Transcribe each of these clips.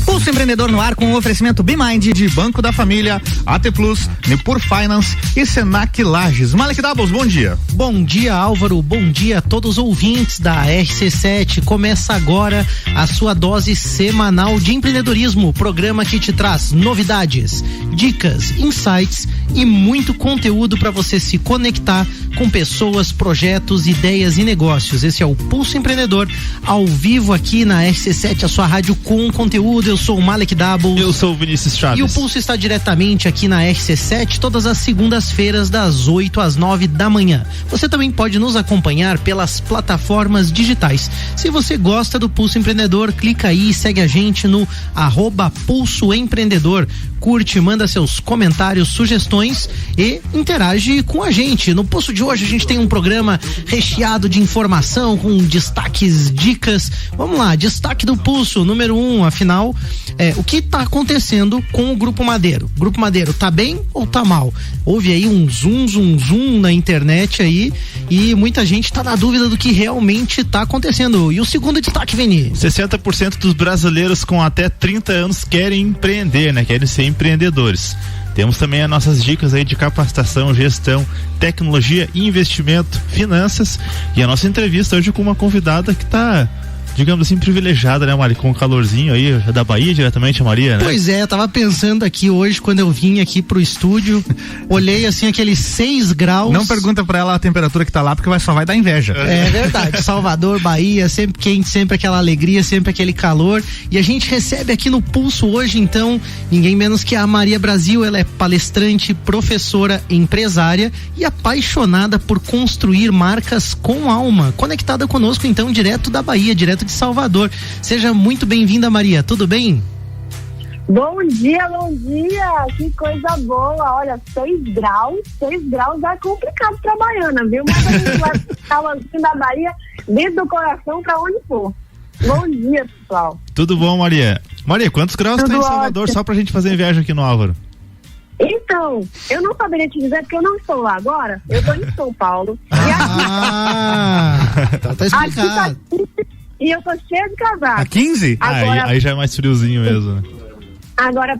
Pulso Empreendedor no ar com o oferecimento BeMind de Banco da Família, AT Plus, Nipur Finance e Senac Lages. Malek Doubles, bom dia. Bom dia, Álvaro. Bom dia a todos os ouvintes da RC7. Começa agora a sua dose semanal de empreendedorismo, programa que te traz novidades, dicas, insights e muito conteúdo para você se conectar com pessoas, projetos, ideias e negócios. Esse é o Pulso Empreendedor, ao vivo aqui na RC7, a sua rádio com conteúdo. Eu sou o Malek Doubles. Eu sou o Vinícius Chaves. E o Pulso está diretamente aqui na RC7 todas as segundas-feiras das 8 às 9 da manhã. Você também pode nos acompanhar pelas plataformas digitais. Se você gosta do Pulso Empreendedor, clica aí e segue a gente no @Pulso Empreendedor. Curte, manda seus comentários, sugestões e interage com a gente. No Pulso de hoje a gente tem um programa recheado de informação, com destaques, dicas. Vamos lá, destaque do Pulso, número 1, afinal, o que está acontecendo com o Grupo Madeiro? O Grupo Madeiro tá bem ou tá mal? Houve aí um zoom na internet aí e muita gente tá na dúvida do que realmente tá acontecendo. E o segundo destaque, Vini? 60% dos brasileiros com até 30 anos querem empreender, né? Querem ser empreendedores. Temos também as nossas dicas aí de capacitação, gestão, tecnologia, investimento, finanças e a nossa entrevista hoje com uma convidada que tá, digamos assim, privilegiada, né, Mari? Com o calorzinho aí da Bahia, diretamente a Maria, né? Pois é, eu tava pensando aqui hoje, quando eu vim aqui pro estúdio, olhei assim, aqueles 6 graus. Não pergunta pra ela a temperatura que tá lá, porque só vai dar inveja. É verdade, Salvador, Bahia, sempre quente, sempre aquela alegria, sempre aquele calor, e a gente recebe aqui no Pulso hoje, então, ninguém menos que a Maria Brasil. Ela é palestrante, professora, empresária e apaixonada por construir marcas com alma, conectada conosco, então, direto da Bahia, direto de Salvador. Seja muito bem-vinda, Maria, tudo bem? Bom dia, que coisa boa. Olha, 6 graus é complicado pra baiana, viu? Mas a gente vai ficar assim da Bahia, dentro do coração, pra onde for. Bom dia, pessoal. Tudo bom, Maria? Maria, quantos graus tá em Salvador, ótimo, só pra gente fazer inveja aqui no Álvaro? Então, eu não saberia te dizer porque eu não estou lá agora, eu tô em São Paulo. Tá explicado. E eu tô cheia de casaco. A 15? Agora, aí já é mais friozinho mesmo, né? Agora,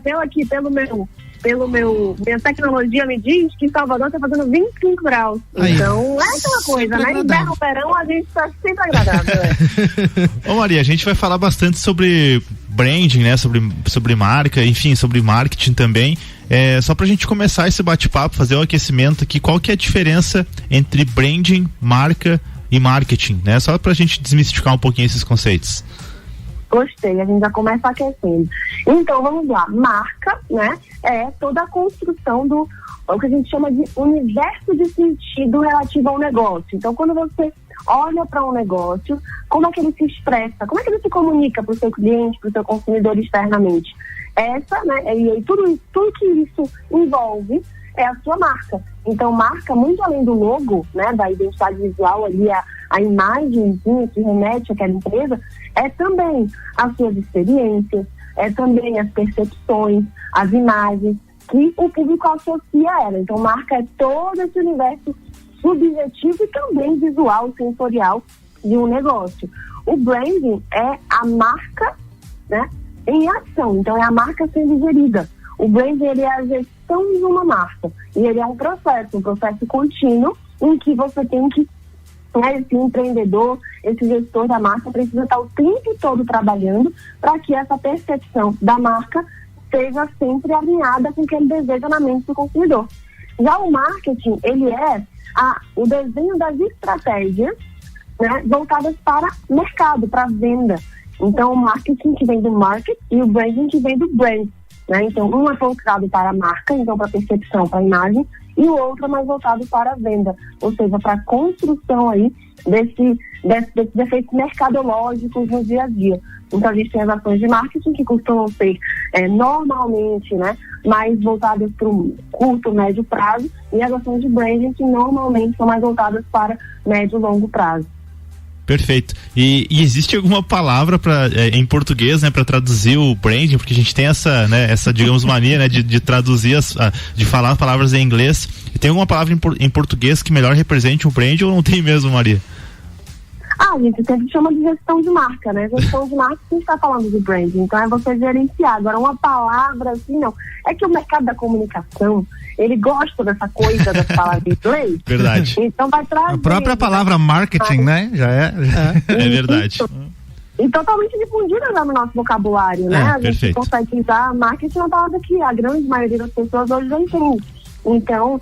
minha tecnologia me diz que Salvador tá fazendo 25 graus. Aí. Então, é aquela coisa, né? Inverno, verão, a gente tá sempre agradável. Ô Maria, a gente vai falar bastante sobre branding, né? Sobre marca, enfim, sobre marketing também. Só pra gente começar esse bate-papo, fazer um aquecimento aqui, qual que é a diferença entre branding, marca e marketing, né? Só pra gente desmistificar um pouquinho esses conceitos. Gostei, a gente já começa aquecendo. Então, vamos lá. Marca, né? É toda a construção o que a gente chama de universo de sentido relativo ao negócio. Então, quando você olha para um negócio, como é que ele se expressa? Como é que ele se comunica para o seu cliente, para o seu consumidor externamente? Essa, né? E tudo que isso envolve é a sua marca. Então, marca, muito além do logo, né, da identidade visual ali, a imagenzinha que remete àquela empresa, é também as suas experiências, é também as percepções, as imagens que o público associa a ela. Então, marca é todo esse universo subjetivo e também visual, sensorial de um negócio. O branding é a marca, né, em ação. Então, é a marca sendo gerida. O branding, ele é a gestão de uma marca. E ele é um processo contínuo, em que você tem que, né, esse empreendedor, esse gestor da marca precisa estar o tempo todo trabalhando para que essa percepção da marca seja sempre alinhada com o que ele deseja na mente do consumidor. Já o marketing, ele é o desenho das estratégias, né, voltadas para mercado, para venda. Então, o marketing que vem do market e o branding que vem do brand. Né? Então, um é voltado para a marca, então para a percepção, para a imagem, e o outro é mais voltado para a venda, ou seja, para a construção aí desses efeitos mercadológicos no dia a dia. Então, a gente tem as ações de marketing que costumam ser normalmente, né, mais voltadas para o curto, médio prazo, e as ações de branding que normalmente são mais voltadas para médio e longo prazo. Perfeito. E existe alguma palavra em português, né, para traduzir o branding? Porque a gente tem essa, né, digamos, mania, né, de traduzir, de falar palavras em inglês. E tem alguma palavra em português que melhor represente o branding ou não tem mesmo, Maria? A gente sempre chama de gestão de marca, né? Gestão de marca, a gente está falando de branding, então é você gerenciar. Agora, uma palavra assim, não. É que o mercado da comunicação, ele gosta dessa coisa das palavras em inglês. Verdade. Então vai trazer... A própria palavra marketing, né? Já é. É verdade. E totalmente difundida já no nosso vocabulário, né? A gente perfeito. consegue usar marketing, é uma palavra que a grande maioria das pessoas hoje não entende. Então,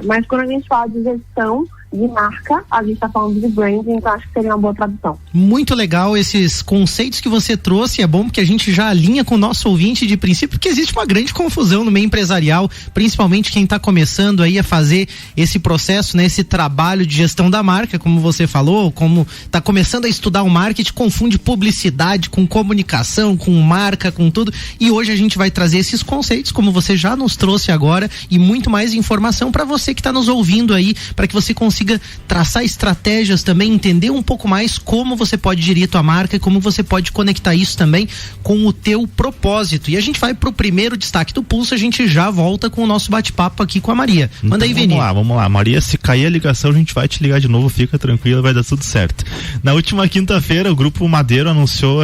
mas quando a gente fala de gestão de marca, a gente está falando de branding, então acho que seria uma boa tradução. Muito legal esses conceitos que você trouxe, é bom porque a gente já alinha com o nosso ouvinte de princípio, porque existe uma grande confusão no meio empresarial, principalmente quem está começando aí a fazer esse processo, né, esse trabalho de gestão da marca, como você falou, como está começando a estudar o marketing, confunde publicidade com comunicação, com marca, com tudo, e hoje a gente vai trazer esses conceitos, como você já nos trouxe agora, e muito mais informação para você que está nos ouvindo aí, para que você consiga traçar estratégias também, entender um pouco mais como você pode gerir tua marca e como você pode conectar isso também com o teu propósito. E a gente vai pro primeiro destaque do Pulso, a gente já volta com o nosso bate-papo aqui com a Maria. Manda então, aí, Vini. Vamos lá. Maria, se cair a ligação, a gente vai te ligar de novo, fica tranquila, vai dar tudo certo. Na última quinta-feira, o Grupo Madeiro anunciou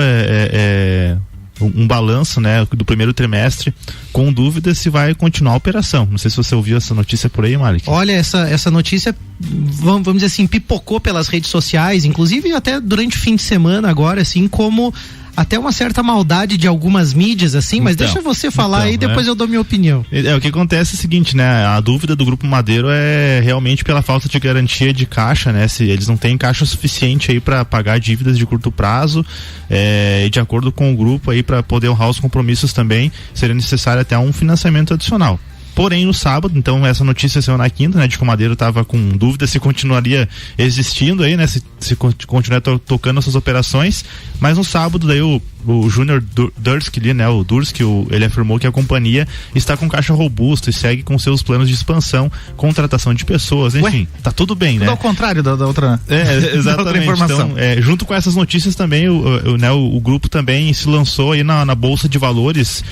um balanço, né, do primeiro trimestre, com dúvidas se vai continuar a operação. Não sei se você ouviu essa notícia por aí, Malik. Olha, essa notícia, vamos dizer assim, pipocou pelas redes sociais, inclusive até durante o fim de semana agora, assim, como até uma certa maldade de algumas mídias, assim, mas deixa você falar aí, depois eu dou minha opinião. O que acontece é o seguinte, né, a dúvida do Grupo Madeiro é realmente pela falta de garantia de caixa, né, se eles não têm caixa suficiente aí para pagar dívidas de curto prazo, e de acordo com o grupo aí, para poder honrar os compromissos também, seria necessário até um financiamento adicional. Porém, no sábado, então essa notícia saiu na quinta, né, de que o Madeiro estava com dúvida se continuaria existindo aí, né, se continuar tocando essas operações, mas no sábado daí o Júnior Durski, né, o Durski, ele afirmou que a companhia está com caixa robusto e segue com seus planos de expansão, contratação de pessoas, enfim, tá tudo bem, né? Tudo ao contrário da outra, exatamente. da outra informação. Então, junto com essas notícias também, o grupo também se lançou aí na Bolsa de Valores,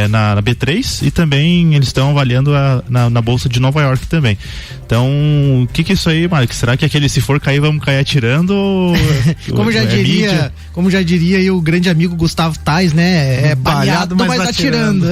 na B3, e também eles estão avaliando na Bolsa de Nova York também. Então, o que é isso aí, Marcos? Será que se for cair, vamos cair atirando? Como já diria aí o grande amigo Gustavo Tais, né? É baleado, mas atirando.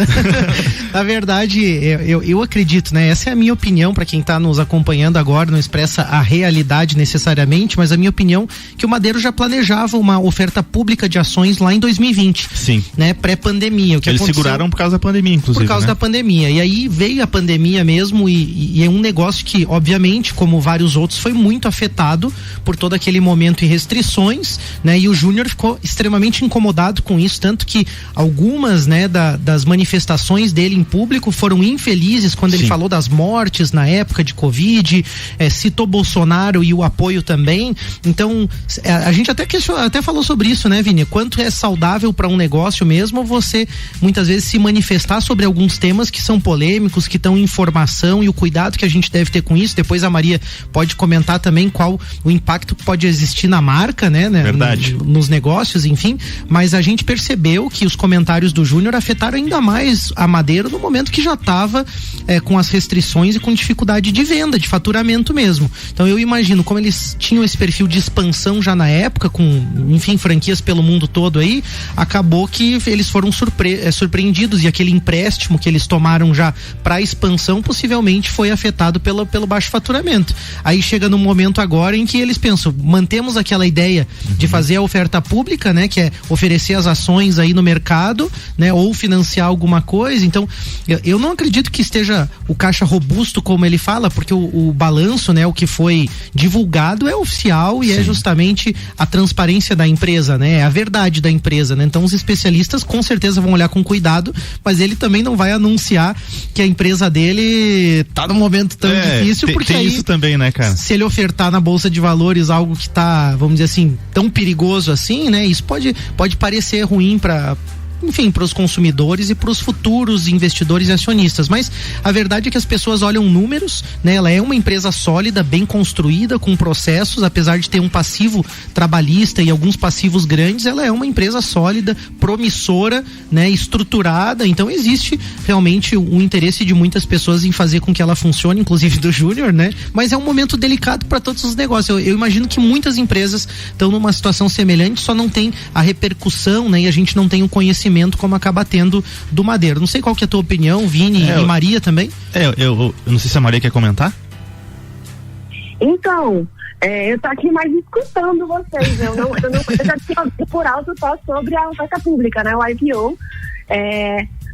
Na verdade, eu acredito, né? Essa é a minha opinião, para quem tá nos acompanhando agora, não expressa a realidade necessariamente, mas a minha opinião que o Madeiro já planejava uma oferta pública de ações lá em 2020. Sim. Né? Pré-pandemia. Eles seguraram por causa da pandemia, inclusive. Por causa da pandemia. E aí veio a pandemia mesmo e é um negócio que, obviamente, como vários outros, foi muito afetado por todo aquele momento e restrições, né? E o Júnior ficou extremamente incomodado com isso, tanto que algumas, né, das manifestações dele em público foram infelizes quando ele falou das mortes na época de Covid, citou Bolsonaro e o apoio também. Então, a gente até falou sobre isso, né, Vini? Quanto é saudável para um negócio mesmo você muitas vezes se manifestar sobre alguns temas que são polêmicos, que estão em informação, e o cuidado que a gente deve ter com isso. Depois a Maria pode comentar também qual o impacto que pode existir na marca, né? Verdade. Nos negócios, enfim, mas a gente percebeu que os comentários do Júnior afetaram ainda mais a Madeiro no momento que já estava com as restrições e com dificuldade de venda, de faturamento mesmo. Então eu imagino como eles tinham esse perfil de expansão já na época, com, enfim, franquias pelo mundo todo aí, acabou que eles foram surpreendidos, e aquele empréstimo que eles tomaram já para expansão possivelmente foi afetado pelo baixo faturamento. Aí chega num momento agora em que eles pensam, mantemos aquela ideia de fazer a oferta pública, né, que é oferecer as ações aí no mercado, né, ou financiar alguma coisa. Então eu não acredito que esteja o caixa robusto como ele fala, porque o balanço, né, o que foi divulgado é oficial e é justamente a transparência da empresa, né, é a verdade da empresa, né. Então os especialistas com certeza vão olhar com cuidado, mas ele também não vai anunciar que a empresa dele tá num momento tão difícil, porque tem aí isso também, né, cara? Se ele ofertar na Bolsa de Valores algo que tá, vamos dizer assim, tão perigoso assim, né, isso pode parecer ruim para enfim, para os consumidores e para os futuros investidores e acionistas. Mas a verdade é que as pessoas olham números, né? Ela é uma empresa sólida, bem construída, com processos, apesar de ter um passivo trabalhista e alguns passivos grandes, ela é uma empresa sólida, promissora, né? Estruturada. Então existe realmente um interesse de muitas pessoas em fazer com que ela funcione, inclusive do Júnior, né? Mas é um momento delicado para todos os negócios. Eu imagino que muitas empresas estão numa situação semelhante, só não tem a repercussão, né? E a gente não tem o conhecimento como acaba tendo do Madeiro. Não sei qual que é a tua opinião, Vini e Maria também. Eu não sei se a Maria quer comentar. Então, eu tô aqui mais escutando vocês. Eu já tinha ouvido por alto só sobre a oferta pública, né? O IPO.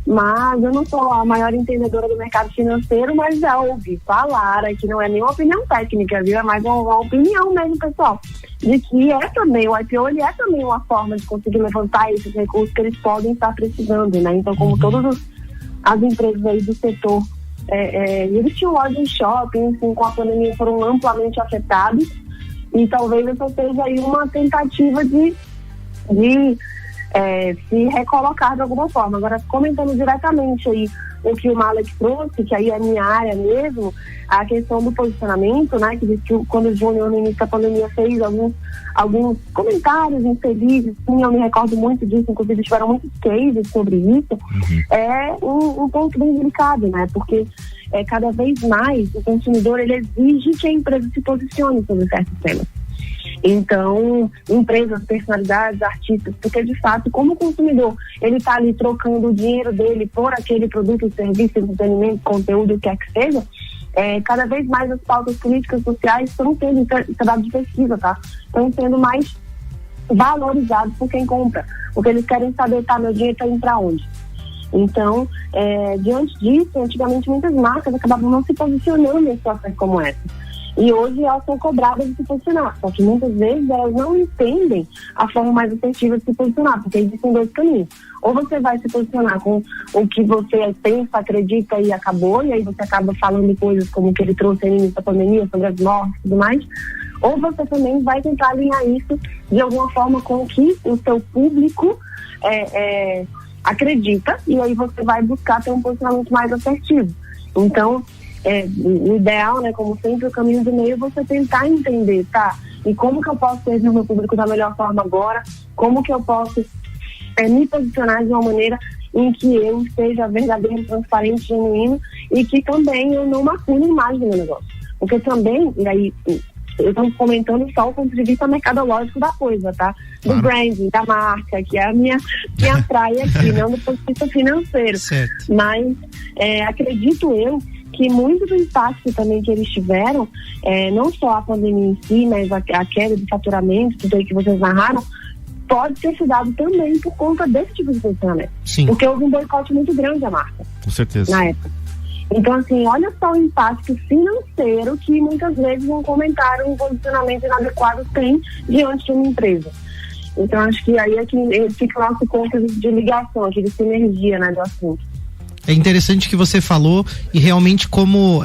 Mas eu não sou a maior entendedora do mercado financeiro, mas já ouvi falar, que não é nenhuma opinião técnica, viu? É mais uma opinião mesmo, pessoal, de que o IPO ele é também uma forma de conseguir levantar esses recursos que eles podem estar precisando, né? Então, como todas as empresas aí do setor, eles tinham loja em shopping, assim, com a pandemia foram amplamente afetados, e talvez essa seja aí uma tentativa de se recolocar de alguma forma. Agora, comentando diretamente aí o que o Malek trouxe, que aí é a minha área mesmo, a questão do posicionamento, né, que diz que quando o Júnior no início da pandemia fez alguns comentários infelizes, sim, eu me recordo muito disso, inclusive tiveram muitos cases sobre isso, é um ponto bem delicado, né, porque cada vez mais o consumidor, ele exige que a empresa se posicione sobre certos temas. Então, empresas, personalidades, artistas, porque de fato, como o consumidor, ele está ali trocando o dinheiro dele por aquele produto, serviço, entretenimento, conteúdo, o que é que seja, cada vez mais as pautas políticas sociais estão sendo, isso é dado de pesquisa, tá? Estão sendo mais valorizados por quem compra, porque eles querem saber, tá, meu dinheiro está indo para onde? Então, diante disso, antigamente muitas marcas acabavam não se posicionando em situações como essa. E hoje elas são cobradas de se posicionar, só que muitas vezes elas não entendem a forma mais assertiva de se posicionar, porque existem dois caminhos. Ou você vai se posicionar com o que você pensa, acredita e acabou, e aí você acaba falando coisas como o que ele trouxe no início da pandemia, sobre as mortes e tudo mais, ou você também vai tentar alinhar isso de alguma forma com o que o seu público acredita, e aí você vai buscar ter um posicionamento mais assertivo. Então, o ideal, né, como sempre, o caminho do meio é você tentar entender, tá? E como que eu posso servir o meu público da melhor forma agora? Como que eu posso me posicionar de uma maneira em que eu esteja verdadeiro, transparente, genuíno e que também eu não macule a imagem do meu negócio. Porque também, e aí eu estou comentando só o ponto de vista mercadológico da coisa, tá? Do branding, da marca, que é a minha praia aqui, não do ponto de vista financeiro. Certo. Mas acredito eu que muito do impacto também que eles tiveram, não só a pandemia em si, mas a queda de faturamento, tudo aí que vocês narraram, pode ter se dado também por conta desse tipo de posicionamento. Sim. Porque houve um boicote muito grande da marca. Com certeza. Na época. Então, assim, olha só o impacto financeiro que muitas vezes um comentário, um posicionamento inadequado tem diante de uma empresa. Então, acho que aí é que fica o nosso ponto de ligação, aqui de sinergia, né, do assunto. É interessante que você falou e realmente como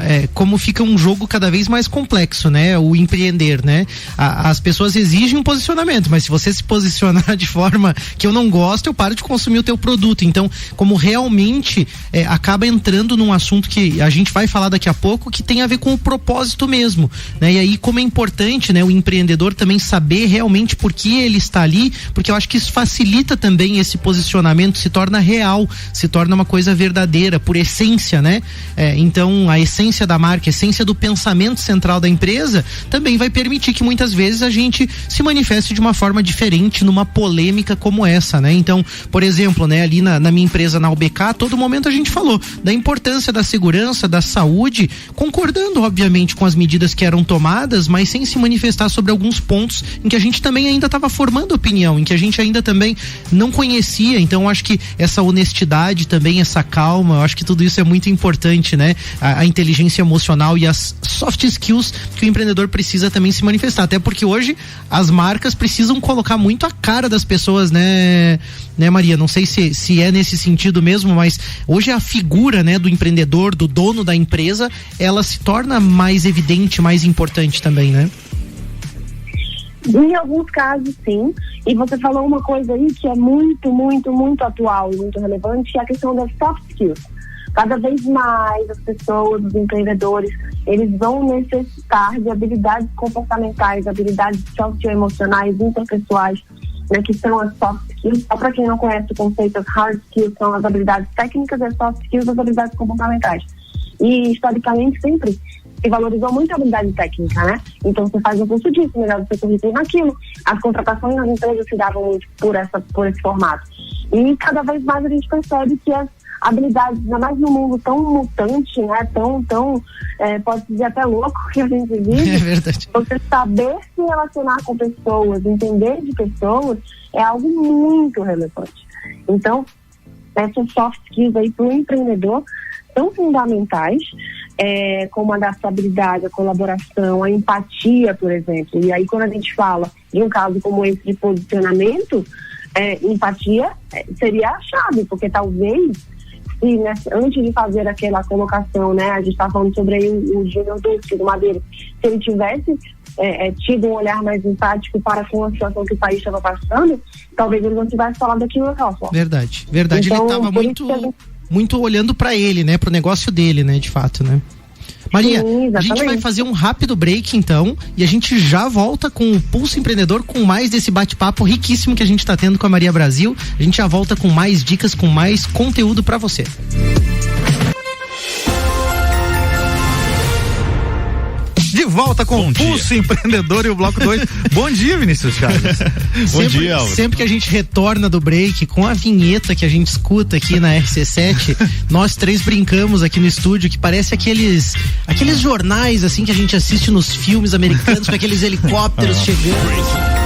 fica um jogo cada vez mais complexo, né? O empreender, né? As pessoas exigem um posicionamento, mas se você se posicionar de forma que eu não gosto, eu paro de consumir o teu produto. Então, como realmente acaba entrando num assunto que a gente vai falar daqui a pouco, que tem a ver com o propósito mesmo, né? E aí como é importante, né? O empreendedor também saber realmente por que ele está ali, porque eu acho que isso facilita também esse posicionamento, se torna real, se torna uma coisa verdadeira, por essência, né? Então a essência da marca, a essência do pensamento central da empresa também vai permitir que muitas vezes a gente se manifeste de uma forma diferente numa polêmica como essa, né? Então, por exemplo, né, ali na minha empresa, na UBK, a todo momento a gente falou da importância da segurança, da saúde, concordando obviamente com as medidas que eram tomadas, mas sem se manifestar sobre alguns pontos em que a gente também ainda estava formando opinião, em que a gente ainda também não conhecia. Então acho que essa honestidade também, essa calma, eu acho que tudo isso é muito importante, né? A inteligência emocional e as soft skills que o empreendedor precisa também se manifestar, até porque hoje as marcas precisam colocar muito a cara das pessoas, né, Maria? Não sei se é nesse sentido mesmo, mas hoje a figura, né, do empreendedor, do dono da empresa, ela se torna mais evidente, mais importante também, né? Em alguns casos, sim. E você falou uma coisa aí que é muito, muito, muito atual e muito relevante, que é a questão das soft skills. Cada vez mais as pessoas, os empreendedores, eles vão necessitar de habilidades comportamentais, habilidades socioemocionais, interpessoais, né, que são as soft skills. Só para quem não conhece o conceito, as hard skills são as habilidades técnicas e as soft skills as habilidades comportamentais. E, historicamente, sempre se valorizou muito a habilidade técnica, né? Então, você faz um curso disso, melhor do seu currículo naquilo. As contratações nas empresas se davam muito por esse formato. E, cada vez mais, a gente percebe que as habilidades, ainda mais num mundo tão mutante, né? Pode dizer até louco que a gente vive. É verdade. Você saber se relacionar com pessoas, entender de pessoas, é algo muito relevante. Então, essas soft skills aí para o empreendedor são fundamentais, como a adaptabilidade, a colaboração, a empatia, por exemplo. E aí, quando a gente fala de um caso como esse de posicionamento, empatia seria a chave, porque talvez, antes de fazer aquela colocação, né, a gente está falando sobre aí o Júnior Duque do Madeira, se ele tivesse tido um olhar mais empático para com a situação que o país estava passando, talvez ele não tivesse falado daquilo na sala. Verdade. Então, ele estava muito olhando para ele, né, pro negócio dele, né, de fato, né? Maria, sim, a gente vai fazer um rápido break então e a gente já volta com o Pulso Empreendedor, com mais desse bate-papo riquíssimo que a gente está tendo com a Maria Brasil. A gente já volta com mais dicas, com mais conteúdo para você. De volta com o Pulso Empreendedor e o Bloco 2. Bom dia, Vinícius Chaves. Bom dia, Alves. Sempre que a gente retorna do break, com a vinheta que a gente escuta aqui na RC7, nós três brincamos aqui no estúdio, que parece aqueles jornais assim que a gente assiste nos filmes americanos, com aqueles helicópteros chegando.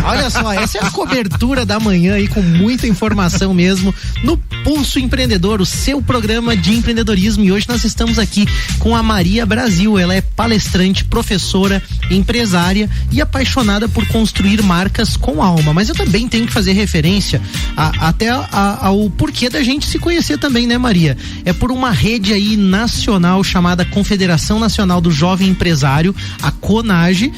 Olha só, essa é a cobertura da manhã aí, com muita informação mesmo, no Pulso Empreendedor, o seu programa de empreendedorismo. E hoje nós estamos aqui com a Maria Brasil. Ela é palestrante, professora, empresária e apaixonada por construir marcas com alma. Mas eu também tenho que fazer referência ao porquê da gente se conhecer também, né, Maria? É por uma rede aí nacional chamada Confederação Nacional do Jovem Empresário, a CONAGE,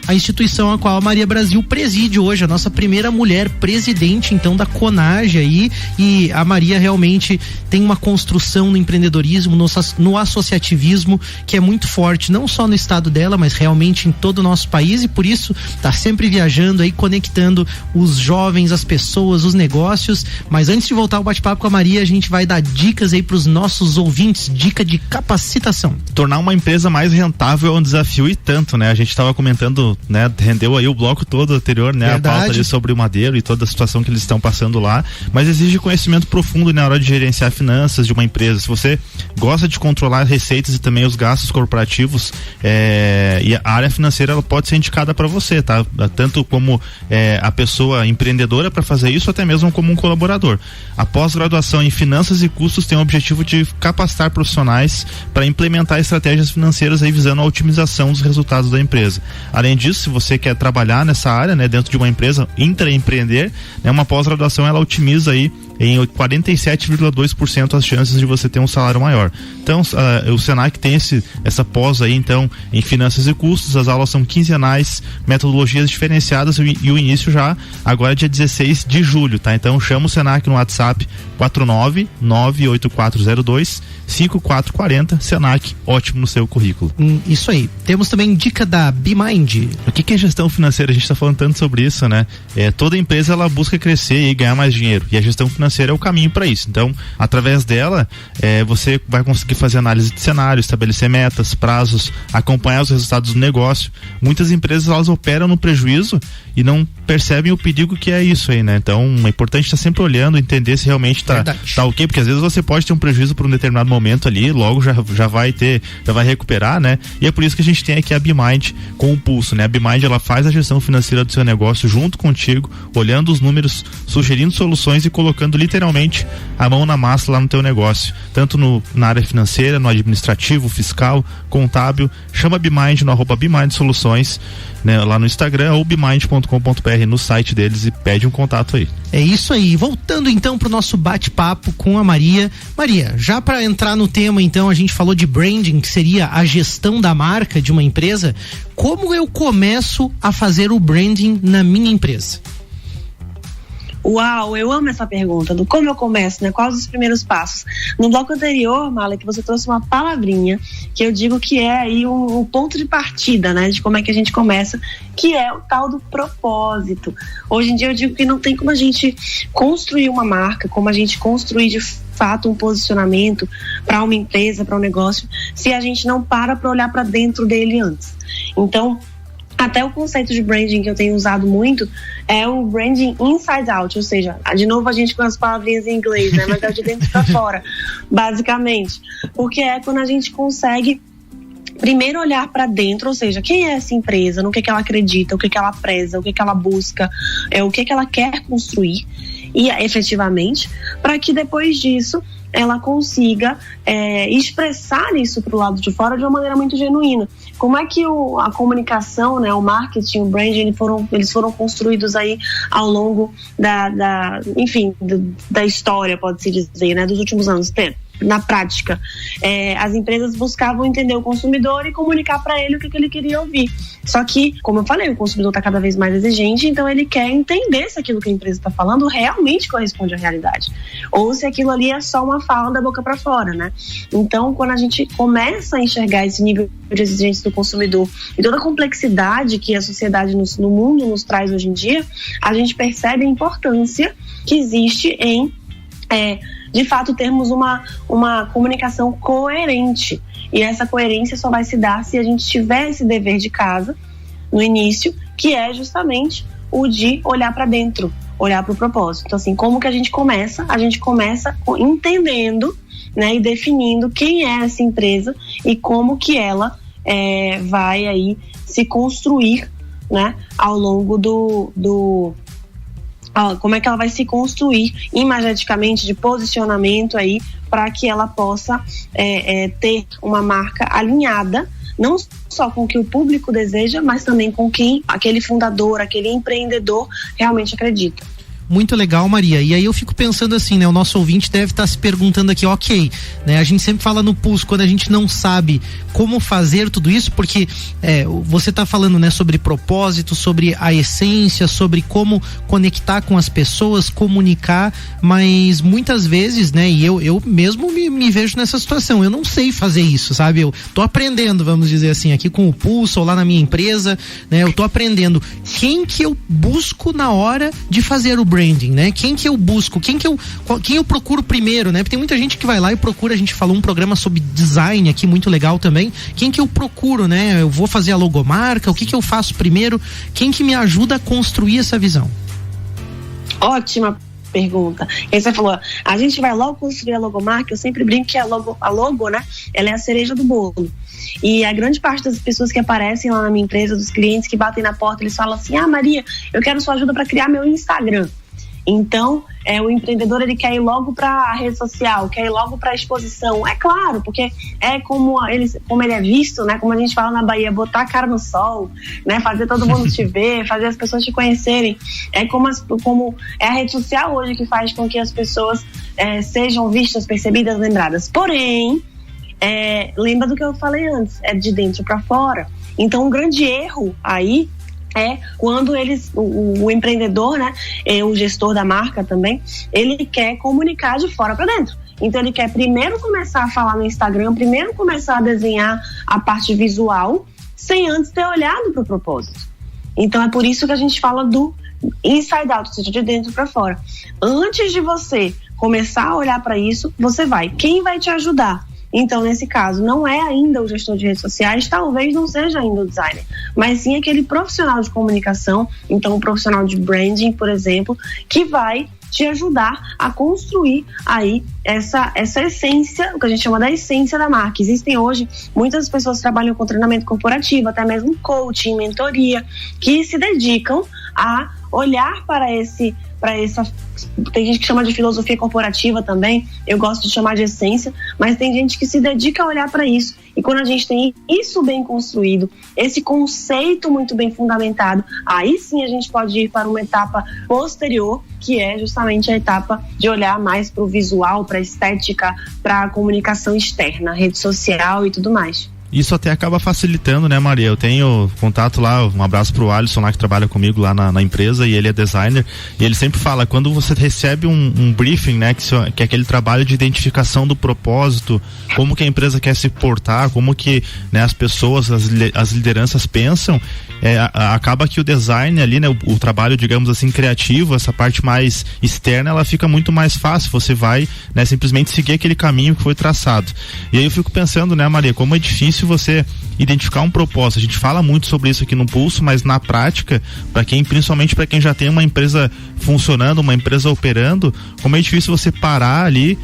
a instituição a qual a Maria Brasil preside hoje, a nossa primeira mulher presidente então da CONAGE aí. E a Maria realmente tem uma construção no empreendedorismo, no associativismo, que é muito forte, não só no estado dela, mas realmente em todo o nosso país, e por isso tá sempre viajando aí, conectando os jovens, as pessoas, os negócios. Mas antes de voltar ao bate-papo com a Maria, a gente vai dar dicas aí pros nossos ouvintes, dica de capacitação. Tornar uma empresa mais rentável é um desafio e tanto, né? A gente estava comentando, né? Rendeu aí o bloco todo anterior, né? Verdade. A pauta ali sobre o Madeiro e toda a situação que eles estão passando lá, mas exige conhecimento profundo na hora de gerenciar finanças de uma empresa. Se você gosta de controlar receitas e também os gastos corporativos, e a área financeira, ela pode ser indicada para você, tá? Tanto como a pessoa empreendedora para fazer isso, até mesmo como um colaborador. A pós-graduação em finanças e custos tem o objetivo de capacitar profissionais para implementar estratégias financeiras aí visando a otimização dos resultados da empresa. Além disso, se você quer trabalhar nessa área, né, dentro de uma empresa, intraempreender, né, uma pós-graduação ela otimiza aí em 47,2% as chances de você ter um salário maior. Então, o Senac tem essa pós aí, então, em finanças e custos. As aulas são quinzenais, metodologias diferenciadas, e o início já agora é dia 16 de julho, tá? Então, chama o Senac no WhatsApp 49984025440. Senac, ótimo no seu currículo. Isso aí. Temos também dica da BeMind. O que é gestão financeira? A gente está falando tanto sobre isso, né? Toda empresa ela busca crescer e ganhar mais dinheiro, e a gestão financeira é o caminho para isso. Então, através dela, você vai conseguir fazer análise de cenário, estabelecer metas, prazos, acompanhar os resultados do negócio. Muitas empresas elas operam no prejuízo e não percebem o perigo que é isso aí, né? Então, é importante estar sempre olhando, entender se realmente tá ok, porque às vezes você pode ter um prejuízo por um determinado momento ali, logo já vai recuperar, né? E é por isso que a gente tem aqui a BeMind com o Pulso, né? A BeMind ela faz a gestão financeira do seu negócio junto contigo, olhando os números, sugerindo soluções e colocando literalmente a mão na massa lá no teu negócio, tanto na área financeira, no administrativo, fiscal, contábil. Chama a BeMind no @BeMind Soluções, né, lá no Instagram, ou bemind.com.br no site deles, e pede um contato aí. É isso aí. Voltando então pro nosso bate-papo com a Maria. Maria, já para entrar no tema então, a gente falou de branding, que seria a gestão da marca de uma empresa. Como eu começo a fazer o branding na minha empresa? Uau, eu amo essa pergunta, do como eu começo, né? Quais os primeiros passos? No bloco anterior, Malek, você trouxe uma palavrinha que eu digo que é aí um ponto de partida, né? De como é que a gente começa, que é o tal do propósito. Hoje em dia eu digo que não tem como a gente construir uma marca, como a gente construir de fato um posicionamento para uma empresa, para um negócio, se a gente não para olhar para dentro dele antes. Então, até o conceito de branding que eu tenho usado muito é o branding inside out, ou seja, de novo a gente com as palavrinhas em inglês, né? Mas é de dentro para fora, basicamente. Porque é quando a gente consegue primeiro olhar para dentro, ou seja, quem é essa empresa, no que ela acredita, o que ela preza, o que ela busca, o que ela quer construir, e efetivamente, para que depois disso ela consiga expressar isso para o lado de fora de uma maneira muito genuína. Como é que a comunicação, né, o marketing, o branding, eles foram construídos aí ao longo da história, pode-se dizer, né, dos últimos anos? Na prática, as empresas buscavam entender o consumidor e comunicar para ele o que ele queria ouvir. Só que, como eu falei, o consumidor está cada vez mais exigente, então ele quer entender se aquilo que a empresa está falando realmente corresponde à realidade, ou se aquilo ali é só uma fala da boca para fora, né? Então, quando a gente começa a enxergar esse nível de exigência do consumidor e toda a complexidade que a sociedade no mundo nos traz hoje em dia, a gente percebe a importância que existe em de fato termos uma comunicação coerente, e essa coerência só vai se dar se a gente tiver esse dever de casa no início, que é justamente o de olhar para dentro, olhar para o propósito. Então, assim, como que a gente começa? A gente começa entendendo, né, e definindo quem é essa empresa e como que ela vai aí se construir, né, ao longo como é que ela vai se construir imageticamente de posicionamento aí, para que ela possa ter uma marca alinhada, não só com o que o público deseja, mas também com quem aquele fundador, aquele empreendedor realmente acredita. Muito legal, Maria. E aí eu fico pensando assim, né? O nosso ouvinte deve estar se perguntando aqui, ok, né? A gente sempre fala no Pulso, quando a gente não sabe como fazer tudo isso, porque você está falando, né, sobre propósito, sobre a essência, sobre como conectar com as pessoas, comunicar, mas muitas vezes, né, e eu mesmo me vejo nessa situação, eu não sei fazer isso, sabe? Eu tô aprendendo, vamos dizer assim, aqui com o Pulso ou lá na minha empresa, né? Eu tô aprendendo quem que eu busco na hora de fazer o branding, né? Quem que eu busco, quem eu procuro primeiro, né? Porque tem muita gente que vai lá e procura, a gente falou um programa sobre design aqui, muito legal também. Quem que eu procuro, né? Eu vou fazer a logomarca, o que eu faço primeiro? Quem que me ajuda a construir essa visão? Ótima pergunta. E aí você falou, a gente vai logo construir a logomarca, eu sempre brinco que a logo, né? Ela é a cereja do bolo. E a grande parte das pessoas que aparecem lá na minha empresa, dos clientes que batem na porta, eles falam assim, Maria, eu quero sua ajuda para criar meu Instagram. Então, o empreendedor, ele quer ir logo para a rede social, quer ir logo para a exposição. É claro, porque é como ele é visto, né? Como a gente fala na Bahia, botar a cara no sol, né? Fazer todo mundo te ver, fazer as pessoas te conhecerem. É como é a rede social hoje que faz com que as pessoas sejam vistas, percebidas, lembradas. Porém, lembra do que eu falei antes, é de dentro para fora. Então, um grande erro aí é quando o empreendedor, né, o gestor da marca também, ele quer comunicar de fora para dentro. Então ele quer primeiro começar a falar no Instagram, primeiro começar a desenhar a parte visual, sem antes ter olhado para o propósito. Então é por isso que a gente fala do inside out, ou seja, de dentro para fora. Antes de você começar a olhar para isso, quem vai te ajudar? Então, nesse caso, não é ainda o gestor de redes sociais, talvez não seja ainda o designer, mas sim aquele profissional de comunicação, então o profissional de branding, por exemplo, que vai te ajudar a construir aí essa essência, o que a gente chama da essência da marca. Existem hoje muitas pessoas que trabalham com treinamento corporativo, até mesmo coaching, mentoria, que se dedicam a olhar para essa, tem gente que chama de filosofia corporativa também, eu gosto de chamar de essência, mas tem gente que se dedica a olhar para isso. E quando a gente tem isso bem construído, esse conceito muito bem fundamentado, aí sim a gente pode ir para uma etapa posterior, que é justamente a etapa de olhar mais para o visual, para a estética, para a comunicação externa, rede social e tudo mais. Isso até acaba facilitando, né, Maria? Eu tenho contato lá, um abraço pro Alisson lá que trabalha comigo lá na empresa, e ele é designer, e ele sempre fala, quando você recebe um briefing, né, que é aquele trabalho de identificação do propósito, como que a empresa quer se portar, como que, né, as pessoas, as lideranças pensam, acaba que o design ali, né, o trabalho, digamos assim, criativo, essa parte mais externa, ela fica muito mais fácil, você vai, né, simplesmente seguir aquele caminho que foi traçado. E aí eu fico pensando, né, Maria, como é difícil você identificar um propósito. A gente fala muito sobre isso aqui no Pulso, mas na prática, principalmente para quem já tem uma empresa funcionando, uma empresa operando, como é difícil você parar ali,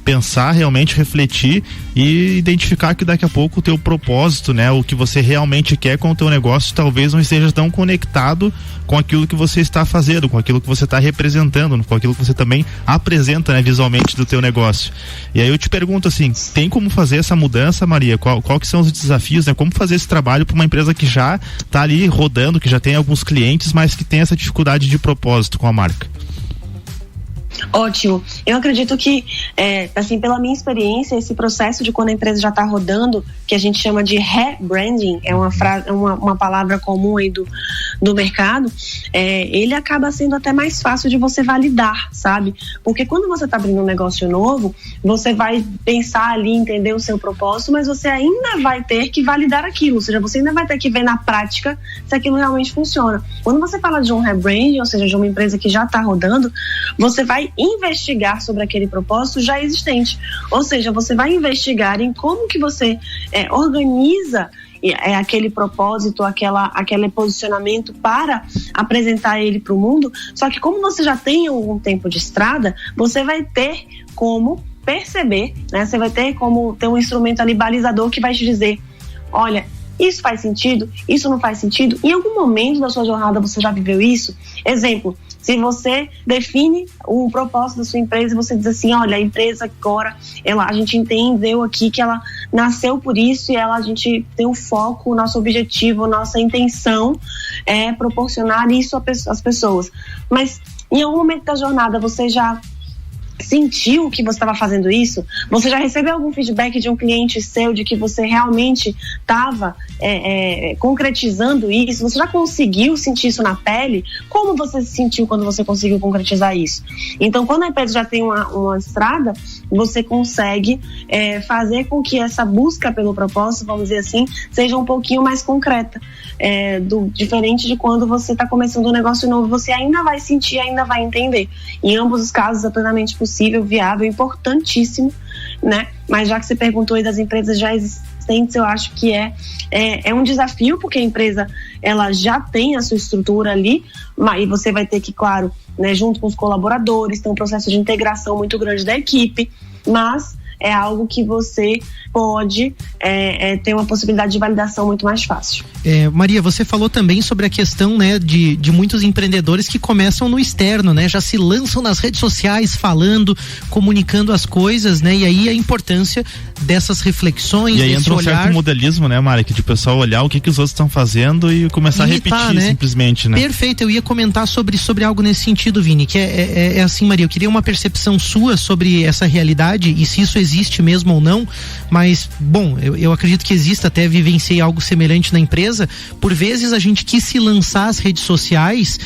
pensar realmente, refletir e identificar que daqui a pouco o teu propósito, né, o que você realmente quer com o teu negócio, talvez não esteja tão conectado com aquilo que você está fazendo, com aquilo que você está representando, com aquilo que você também apresenta, né, visualmente do teu negócio. E aí eu te pergunto assim, tem como fazer essa mudança, Maria? Qual que são os desafios, né? Como fazer esse trabalho para uma empresa que já está ali rodando, que já tem alguns clientes, mas que tem essa dificuldade de propósito com a marca? Ótimo. Eu acredito que, assim, pela minha experiência, esse processo de quando a empresa já está rodando, que a gente chama de rebranding, é uma palavra comum aí do mercado, ele acaba sendo até mais fácil de você validar, sabe? Porque quando você está abrindo um negócio novo, você vai pensar ali, entender o seu propósito, mas você ainda vai ter que validar aquilo, ou seja, você ainda vai ter que ver na prática se aquilo realmente funciona. Quando você fala de um rebranding, ou seja, de uma empresa que já está rodando, você vai investigar sobre aquele propósito já existente. Ou seja, você vai investigar em como que você organiza aquele propósito, aquele posicionamento para apresentar ele para o mundo. Só que como você já tem algum tempo de estrada, você vai ter como perceber, né? Você vai ter como ter um instrumento ali balizador que vai te dizer, olha, isso faz sentido, isso não faz sentido. Em algum momento da sua jornada você já viveu isso? Exemplo, se você define o propósito da sua empresa e você diz assim, olha, a empresa agora, a gente entendeu aqui que ela nasceu por isso e a gente tem um foco, o nosso objetivo, nossa intenção é proporcionar isso às pessoas. Mas em algum momento da jornada você já sentiu que você estava fazendo isso? Você já recebeu algum feedback de um cliente seu de que você realmente estava concretizando isso? Você já conseguiu sentir isso na pele? Como você se sentiu quando você conseguiu concretizar isso? Então, quando a empresa já tem uma estrada, você consegue fazer com que essa busca pelo propósito, vamos dizer assim, seja um pouquinho mais concreta. Diferente de quando você está começando um negócio novo, você ainda vai sentir, ainda vai entender. Em ambos os casos é plenamente possível, viável, importantíssimo, né? Mas já que você perguntou aí das empresas já existentes, eu acho que é um desafio, porque a empresa ela já tem a sua estrutura ali, e você vai ter que, claro, né, junto com os colaboradores, tem um processo de integração muito grande da equipe, mas é algo que você pode ter uma possibilidade de validação muito mais fácil. Maria, você falou também sobre a questão, né, de muitos empreendedores que começam no externo, né, já se lançam nas redes sociais falando, comunicando as coisas, né, e aí a importância dessas reflexões, e aí entra um olhar... certo modelismo, né, Maria, que de pessoal olhar o que os outros estão fazendo e começar a repetir, né? Simplesmente, né? Perfeito, eu ia comentar sobre algo nesse sentido, Vini, que é assim, Maria, eu queria uma percepção sua sobre essa realidade e se isso existe mesmo ou não, mas, bom, eu acredito que exista, até vivenciei algo semelhante na empresa. Por vezes a gente quis se lançar às redes sociais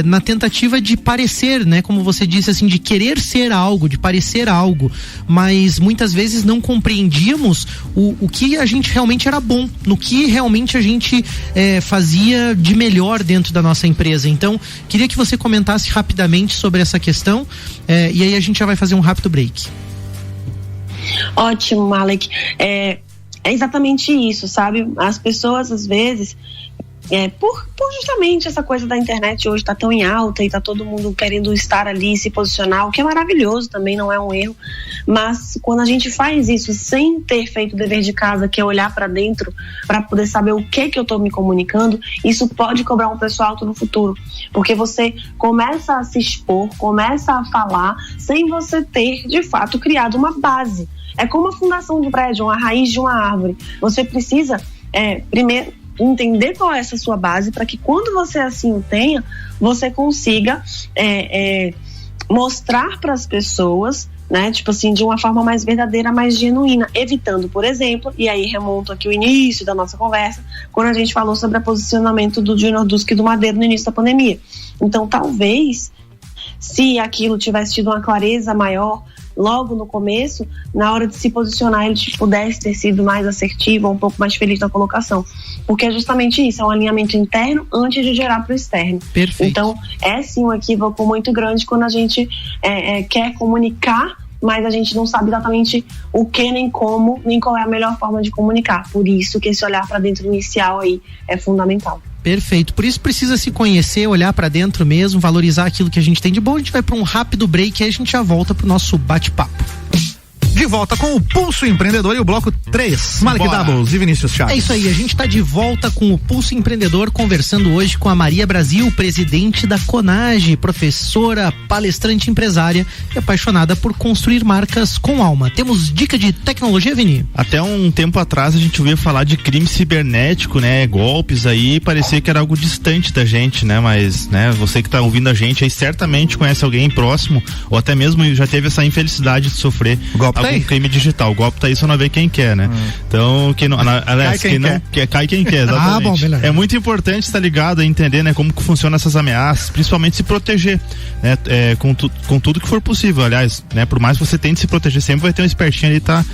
na tentativa de parecer, né, como você disse, assim, de querer ser algo, de parecer algo, mas muitas vezes não compreendíamos o que a gente realmente era bom, no que realmente a gente fazia de melhor dentro da nossa empresa. Então, queria que você comentasse rapidamente sobre essa questão, e aí a gente já vai fazer um rápido break. Ótimo, Malek. É exatamente isso, sabe? As pessoas, às vezes, por justamente essa coisa da internet hoje tá tão em alta e tá todo mundo querendo estar ali, se posicionar, o que é maravilhoso também, não é um erro, mas quando a gente faz isso sem ter feito o dever de casa, que é olhar para dentro para poder saber o que eu tô me comunicando, isso pode cobrar um preço alto no futuro, porque você começa a se expor, começa a falar sem você ter de fato criado uma base. É como a fundação de um prédio, uma raiz de uma árvore. Você precisa primeiro entender qual é essa sua base, para que quando você assim o tenha, você consiga mostrar para as pessoas, né, tipo assim, de uma forma mais verdadeira, mais genuína, evitando, por exemplo, e aí remonto aqui o início da nossa conversa, quando a gente falou sobre o posicionamento do Junior Dusk e do Madeiro no início da pandemia. Então, talvez, se aquilo tivesse tido uma clareza maior logo no começo, na hora de se posicionar, ele pudesse ter sido mais assertivo, um pouco mais feliz na colocação. Porque é justamente isso, é um alinhamento interno antes de gerar para o externo. Perfeito. Então, é sim um equívoco muito grande quando a gente quer comunicar, mas a gente não sabe exatamente o que, nem como, nem qual é a melhor forma de comunicar. Por isso que esse olhar para dentro inicial aí é fundamental. Perfeito, por isso precisa se conhecer, olhar pra dentro mesmo, valorizar aquilo que a gente tem de bom. A gente vai pra um rápido break e aí a gente já volta pro nosso bate-papo. De volta com o Pulso Empreendedor e o bloco 3. Malek Doubles e Vinícius Chaves. É isso aí, a gente tá de volta com o Pulso Empreendedor, conversando hoje com a Maria Brasil, presidente da Conage, professora, palestrante, empresária e apaixonada por construir marcas com alma. Temos dica de tecnologia, Vini? Até um tempo atrás a gente ouvia falar de crime cibernético, né? Golpes aí, parecia que era algo distante da gente, né? Mas, né, você que tá ouvindo a gente aí certamente conhece alguém próximo ou até mesmo já teve essa infelicidade de sofrer algum crime digital. O golpe tá aí, só não vê quem quer, né? Então, quem não, aliás, quem não quer, cai quem quer, exatamente. Bom, beleza. É muito importante estar ligado a entender, né, como que funcionam essas ameaças, principalmente se proteger, né, com tudo que for possível. Aliás, né, por mais que você tente se proteger, sempre vai ter um espertinho ali tá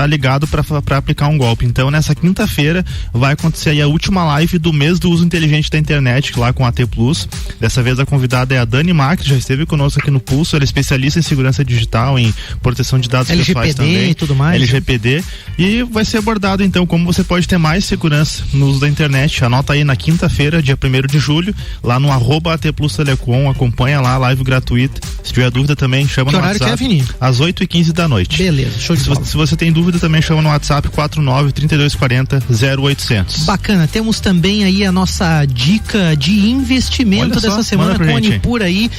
ligado para aplicar um golpe. Então, nessa quinta-feira vai acontecer aí a última live do mês do uso inteligente da internet, lá com a AT Plus. Dessa vez a convidada é a Dani Max, já esteve conosco aqui no Pulso. Ela é especialista em segurança digital, em proteção de dados pessoais também, e tudo mais. LGPD, e vai ser abordado então como você pode ter mais segurança no uso da internet. Anota aí na quinta-feira, dia 1º de julho, lá no @AT Plus Telecom, acompanha lá a live gratuita. Se tiver dúvida também, chama no WhatsApp. Que horário que é, às 8h15 da noite. Beleza, show de bola. Se você tem dúvida também, chama no WhatsApp 49-3240-0800. Bacana, temos também aí a nossa dica de investimento dessa semana com a Nipur aí,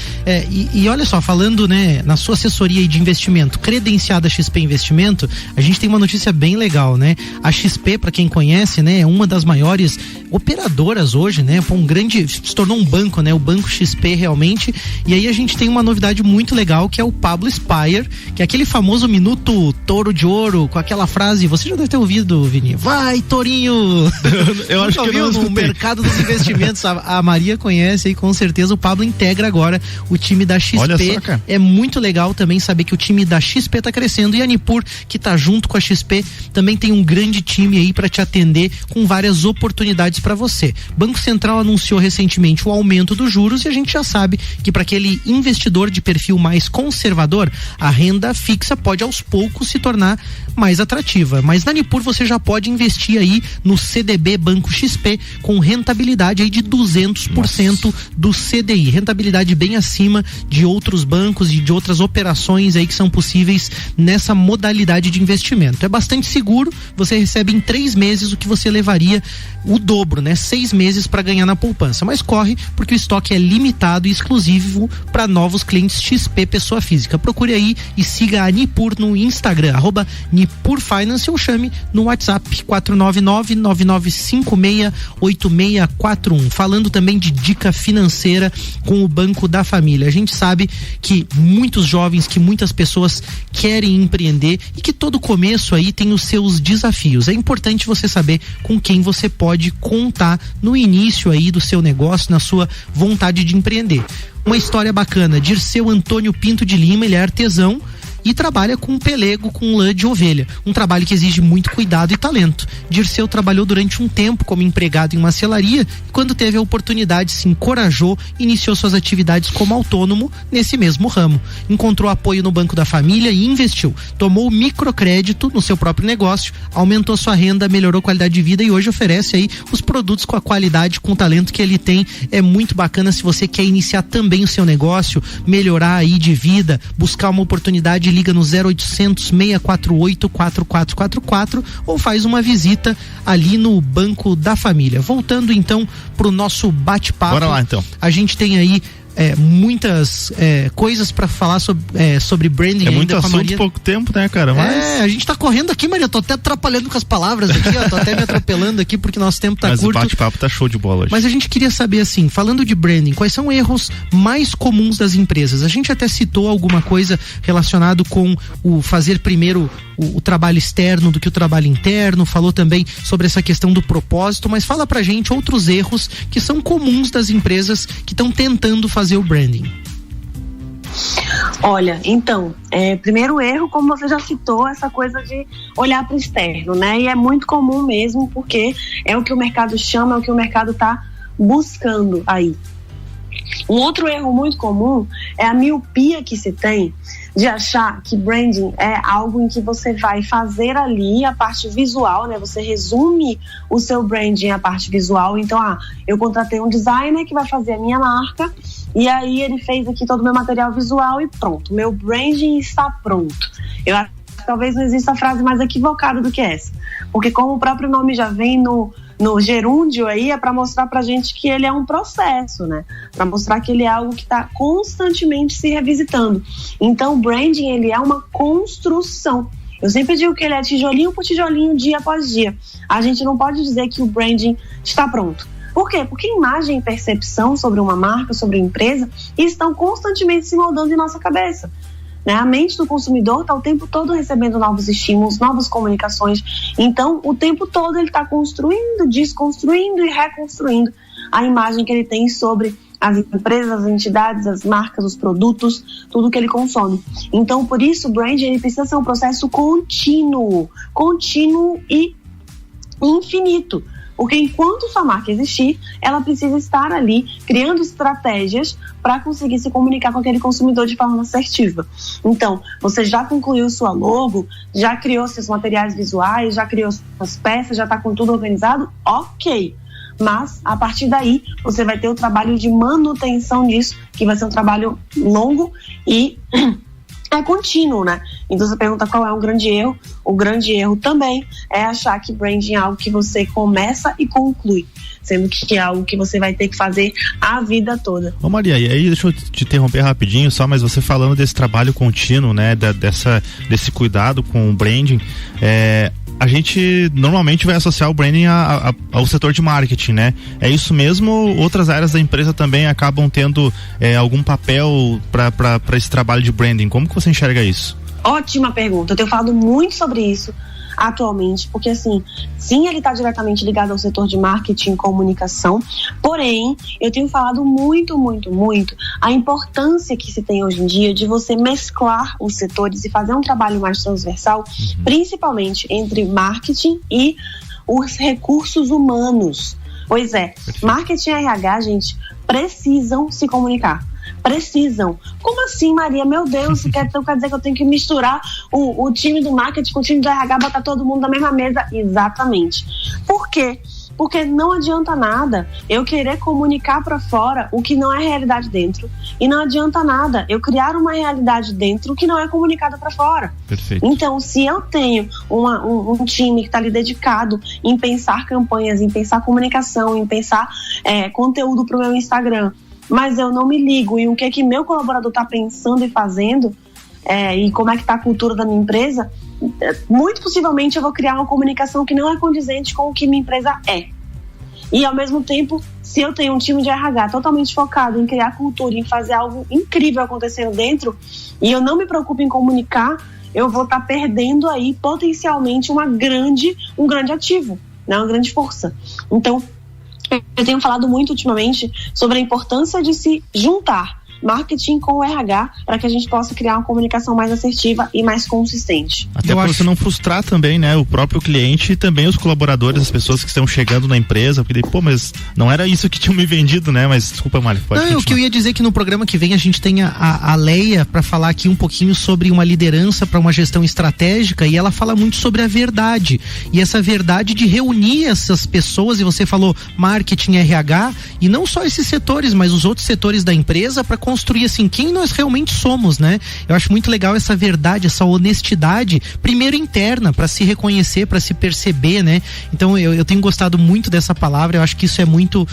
e olha só, falando, né, na sua assessoria de investimento credenciada XP Investimento, a gente tem uma notícia bem legal, né? A XP, para quem conhece, né, é uma das maiores operadoras hoje, né? Se tornou um banco, né? O Banco XP realmente. E aí a gente tem uma novidade muito legal, que é o Pablo Spire, que é aquele famoso minuto touro de ouro, com aquela frase, você já deve ter ouvido, Vini. Vai, tourinho! Eu acho que eu no mercado dos investimentos. A Maria conhece aí, com certeza. O Pablo integra agora o time da XP. Olha só, cara. É muito legal também saber que o time da XP tá crescendo, e a Nipur, que tá junto com a XP, também tem um grande time aí para te atender com várias oportunidades para você. Banco Central anunciou recentemente o aumento dos juros, e a gente já sabe que para aquele investidor de perfil mais conservador, a renda fixa pode aos poucos se tornar mais atrativa. Mas na Nipur você já pode investir aí no CDB Banco XP com rentabilidade aí de 200% do CDI. Rentabilidade bem acima de outros bancos e de outras operações aí que são possíveis nessa modalidade de investimento. É bastante seguro, você recebe em 3 meses o que você levaria o dobro, né? 6 meses para ganhar na poupança. Mas corre, porque o estoque é limitado e exclusivo para novos clientes XP pessoa física. Procure aí e siga a Nipur no Instagram, @Nipur Finance, ou chame no WhatsApp 499-9956-8641. Falando também de dica financeira com o Banco da Família. A gente sabe que muitos jovens, que muitas pessoas querem empreender, e que todo começo aí tem os seus desafios. É importante você saber com quem você pode contar no início aí do seu negócio, na sua vontade de empreender. Uma história bacana, Dirceu Antônio Pinto de Lima, ele é artesão, e trabalha com pelego, com lã de ovelha, um trabalho que exige muito cuidado e talento. Dirceu trabalhou durante um tempo como empregado em uma selaria e quando teve a oportunidade se encorajou e iniciou suas atividades como autônomo nesse mesmo ramo. Encontrou apoio no Banco da Família e investiu. Tomou microcrédito no seu próprio negócio, aumentou sua renda, melhorou a qualidade de vida e hoje oferece aí os produtos com a qualidade, com o talento que ele tem. É muito bacana se você quer iniciar também o seu negócio, melhorar aí de vida, buscar uma oportunidade, liga no 0800 648 4444 ou faz uma visita ali no Banco da Família. Voltando então pro nosso bate-papo. Bora lá então. A gente tem aí muitas coisas pra falar sobre branding. É muito assunto, Maria. pouco tempo, né, cara? Mas... a gente tá correndo aqui, Maria, tô até atrapalhando com as palavras aqui, ó, tô até me atropelando aqui porque nosso tempo tá curto. Mas o bate-papo tá show de bola hoje. Mas a gente queria saber assim, falando de branding, quais são erros mais comuns das empresas? A gente até citou alguma coisa relacionado com o fazer primeiro o trabalho externo do que o trabalho interno, falou também sobre essa questão do propósito, mas fala pra gente outros erros que são comuns das empresas que estão tentando fazer o branding. Olha, então, primeiro erro, como você já citou, essa coisa de olhar para o externo, né? E é muito comum mesmo, porque é o que o mercado chama, é o que o mercado está buscando aí. Um outro erro muito comum é a miopia que se tem de achar que branding é algo em que você vai fazer ali a parte visual, né? Você resume o seu branding à parte visual. Então, eu contratei um designer que vai fazer a minha marca e aí ele fez aqui todo o meu material visual e pronto, meu branding está pronto. Eu acho que talvez não exista frase mais equivocada do que essa, porque como o próprio nome já vem no gerúndio aí, é para mostrar pra gente que ele é um processo, né? Para mostrar que ele é algo que está constantemente se revisitando. Então, o branding, ele é uma construção. Eu sempre digo que ele é tijolinho por tijolinho, dia após dia. A gente não pode dizer que o branding está pronto. Por quê? Porque imagem e percepção sobre uma marca, sobre uma empresa, estão constantemente se moldando em nossa cabeça. Né? A mente do consumidor está o tempo todo recebendo novos estímulos, novas comunicações. Então, o tempo todo ele está construindo, desconstruindo e reconstruindo a imagem que ele tem sobre as empresas, as entidades, as marcas, os produtos, tudo que ele consome. Então, por isso, o branding ele precisa ser um processo contínuo e infinito. Porque enquanto sua marca existir, ela precisa estar ali criando estratégias para conseguir se comunicar com aquele consumidor de forma assertiva. Então, você já concluiu sua logo, já criou seus materiais visuais, já criou suas peças, já está com tudo organizado? Ok. Mas, a partir daí, você vai ter o trabalho de manutenção disso, que vai ser um trabalho longo e é contínuo, né? Então você pergunta qual é um grande erro. O grande erro também é achar que branding é algo que você começa e conclui, sendo que é algo que você vai ter que fazer a vida toda. Ô Maria, e aí deixa eu te interromper rapidinho só, mas você falando desse trabalho contínuo, né, desse cuidado com o branding, a gente normalmente vai associar o branding ao setor de marketing, né? É isso mesmo? Outras áreas da empresa também acabam tendo algum papel para esse trabalho de branding? Como que você enxerga isso? Ótima pergunta. Eu tenho falado muito sobre isso atualmente, porque assim, sim, ele está diretamente ligado ao setor de marketing e comunicação, porém, eu tenho falado muito a importância que se tem hoje em dia de você mesclar os setores e fazer um trabalho mais transversal, principalmente entre marketing e os recursos humanos. Pois é, marketing e RH, gente, precisam se comunicar. Precisam. Como assim, Maria? Meu Deus, quer dizer que eu tenho que misturar o time do marketing com o time do RH, botar todo mundo na mesma mesa? Exatamente. Por quê? Porque não adianta nada eu querer comunicar para fora o que não é realidade dentro. E não adianta nada eu criar uma realidade dentro que não é comunicada para fora. Perfeito. Então, se eu tenho um time que está ali dedicado em pensar campanhas, em pensar comunicação, em pensar conteúdo para o meu Instagram, mas eu não me ligo em o que meu colaborador está pensando e fazendo, e como é que está a cultura da minha empresa, muito possivelmente eu vou criar uma comunicação que não é condizente com o que minha empresa é. E ao mesmo tempo, se eu tenho um time de RH totalmente focado em criar cultura, em fazer algo incrível acontecendo dentro, e eu não me preocupo em comunicar, eu vou estar perdendo aí potencialmente um grande ativo, né? Uma grande força. Então, eu tenho falado muito ultimamente sobre a importância de se juntar marketing com o RH, para que a gente possa criar uma comunicação mais assertiva e mais consistente. Até para você não frustrar também, né, o próprio cliente e também os colaboradores, as pessoas que estão chegando na empresa, porque mas não era isso que tinham me vendido, né? Mas desculpa, Mário, pode continuar. O que eu ia dizer é que no programa que vem a gente tem a Leia para falar aqui um pouquinho sobre uma liderança para uma gestão estratégica, e ela fala muito sobre a verdade, e essa verdade de reunir essas pessoas, e você falou marketing, RH, e não só esses setores, mas os outros setores da empresa, para construir assim, quem nós realmente somos, né? Eu acho muito legal essa verdade, essa honestidade, primeiro interna, para se reconhecer, para se perceber, né? Então eu tenho gostado muito dessa palavra, eu acho que isso é muito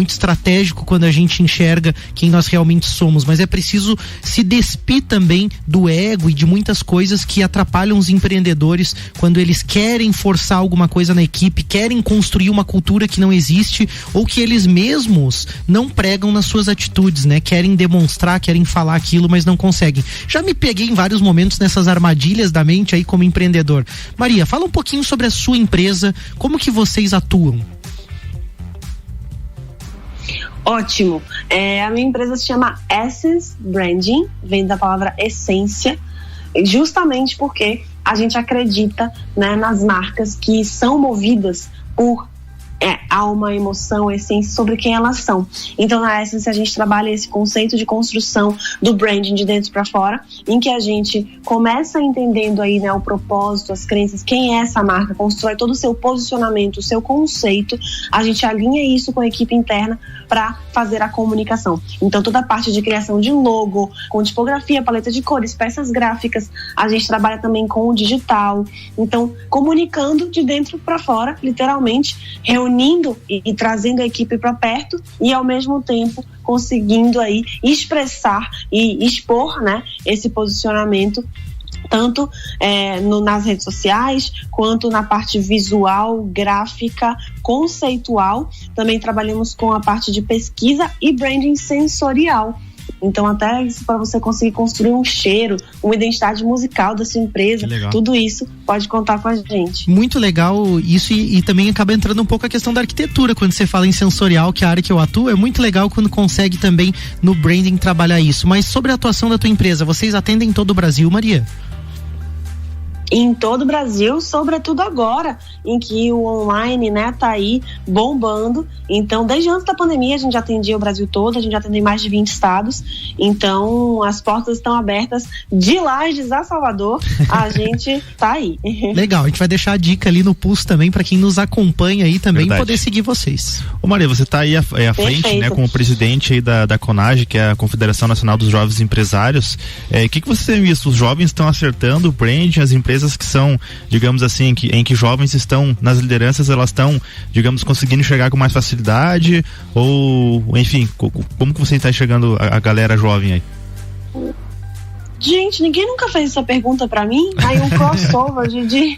estratégico quando a gente enxerga quem nós realmente somos, mas é preciso se despir também do ego e de muitas coisas que atrapalham os empreendedores quando eles querem forçar alguma coisa na equipe, querem construir uma cultura que não existe, ou que eles mesmos não pregam nas suas atitudes, né? Querem demonstrar, querem falar aquilo, mas não conseguem. Já me peguei em vários momentos nessas armadilhas da mente aí como empreendedor. Maria, fala um pouquinho sobre a sua empresa, como que vocês atuam? Ótimo. A minha empresa se chama Essence Branding, vem da palavra essência, justamente porque a gente acredita, né, nas marcas que são movidas por alma, emoção, essência, sobre quem elas são. Então, na Essence, a gente trabalha esse conceito de construção do branding de dentro para fora, em que a gente começa entendendo aí, né, o propósito, as crenças, quem é essa marca, constrói todo o seu posicionamento, o seu conceito, a gente alinha isso com a equipe interna para fazer a comunicação. Então, toda a parte de criação de logo, com tipografia, paleta de cores, peças gráficas, a gente trabalha também com o digital. Então, comunicando de dentro para fora, literalmente, reunindo e trazendo a equipe para perto e, ao mesmo tempo, conseguindo aí expressar e expor, né, esse posicionamento tanto nas redes sociais, quanto na parte visual, gráfica, conceitual. Também trabalhamos com a parte de pesquisa e branding sensorial. Então, até isso, para você conseguir construir um cheiro, uma identidade musical da sua empresa, tudo isso pode contar com a gente. Muito legal isso, e também acaba entrando um pouco a questão da arquitetura, quando você fala em sensorial, que é a área que eu atuo, é muito legal quando consegue também no branding trabalhar isso. Mas sobre a atuação da tua empresa, vocês atendem em todo o Brasil, Maria? Em todo o Brasil, sobretudo agora, em que o online, né, tá aí bombando. Então, desde antes da pandemia, a gente já atendia o Brasil todo, a gente já atendeu em mais de 20 estados. Então, as portas estão abertas de Lages a Salvador, a gente tá aí. Legal, a gente vai deixar a dica ali no pulso também para quem nos acompanha aí também poder seguir vocês. Ô Maria, você tá aí à frente, né, como presidente aí da CONAGE, que é a Confederação Nacional dos Jovens Empresários. O que você tem visto? Os jovens estão acertando o branding, as empresas que são, digamos assim, em que jovens estão nas lideranças, elas estão, digamos, conseguindo chegar com mais facilidade, ou, enfim, como que você está enxergando a galera jovem aí? Gente, ninguém nunca fez essa pergunta pra mim. Aí um crossover de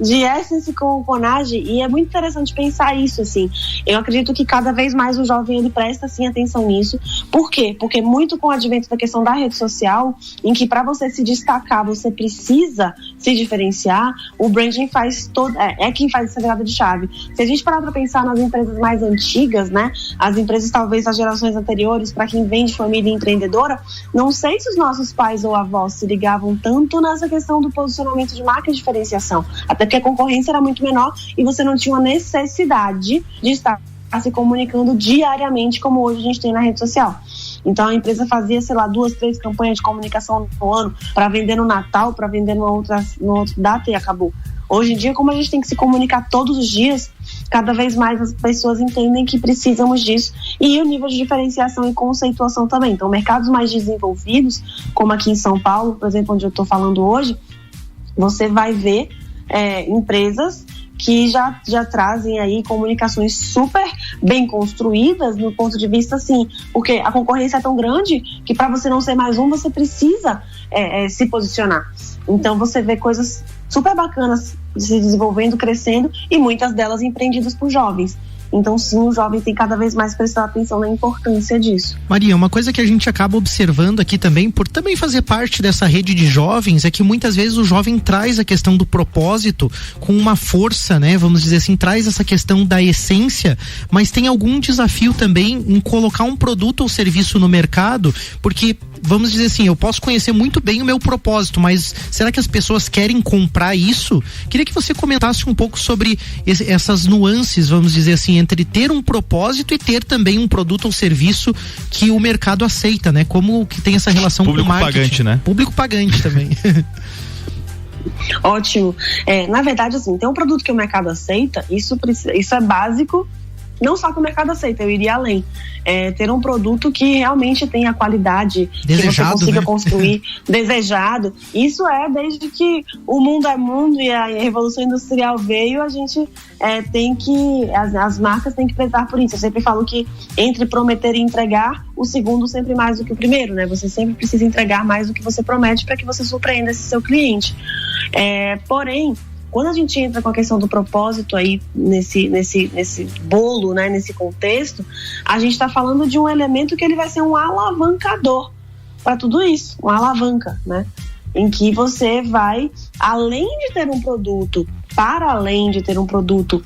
Essence com o CONAGE, e é muito interessante pensar isso, assim. Eu acredito que cada vez mais o jovem, ele presta, sim, atenção nisso. Por quê? Porque muito com o advento da questão da rede social, em que para você se destacar, você precisa se diferenciar, o branding faz quem faz essa virada de chave. Se a gente parar pra pensar nas empresas mais antigas, né, as empresas talvez das gerações anteriores, para quem vem de família empreendedora, não sei se os nossos pais ou avós se ligavam tanto nessa questão do posicionamento de marca e diferenciação, até porque a concorrência era muito menor e você não tinha uma necessidade de estar se comunicando diariamente como hoje a gente tem na rede social. Então a empresa fazia, 2, 3 campanhas de comunicação no ano para vender no Natal, para vender numa outra data, e acabou. Hoje em dia, como a gente tem que se comunicar todos os dias, cada vez mais as pessoas entendem que precisamos disso, e o nível de diferenciação e conceituação também. Então, mercados mais desenvolvidos, como aqui em São Paulo, por exemplo, onde eu estou falando hoje, você vai ver empresas que já trazem aí comunicações super bem construídas no ponto de vista, assim, porque a concorrência é tão grande que para você não ser mais um, você precisa se posicionar. Então você vê coisas super bacanas se desenvolvendo, crescendo, e muitas delas empreendidas por jovens. Então, sim, o jovem tem cada vez mais prestado atenção na importância disso. Maria, uma coisa que a gente acaba observando aqui também, por também fazer parte dessa rede de jovens, é que muitas vezes o jovem traz a questão do propósito com uma força, né? Vamos dizer assim, traz essa questão da essência, mas tem algum desafio também em colocar um produto ou serviço no mercado, porque vamos dizer assim, eu posso conhecer muito bem o meu propósito, mas será que as pessoas querem comprar isso? Queria que você comentasse um pouco sobre essas nuances, vamos dizer assim, entre ter um propósito e ter também um produto ou serviço que o mercado aceita, né? Como que tem essa relação público com o marketing. Pagante, né? Público pagante também. Ótimo. Na verdade, assim, tem um produto que o mercado aceita, isso é básico. Não só que o mercado aceita, eu iria além. Ter um produto que realmente tenha a qualidade desejado, que você consiga, né, construir, desejado. Isso desde que o mundo é mundo e a Revolução Industrial veio, a gente tem que, as marcas têm que prezar por isso. Eu sempre falo que entre prometer e entregar, o segundo sempre mais do que o primeiro, né? Você sempre precisa entregar mais do que você promete para que você surpreenda esse seu cliente. Porém, quando a gente entra com a questão do propósito aí nesse bolo, né, nesse contexto, a gente está falando de um elemento que ele vai ser um alavancador para tudo isso, uma alavanca, né? Em que você vai, além de ter um produto, para além de ter um produto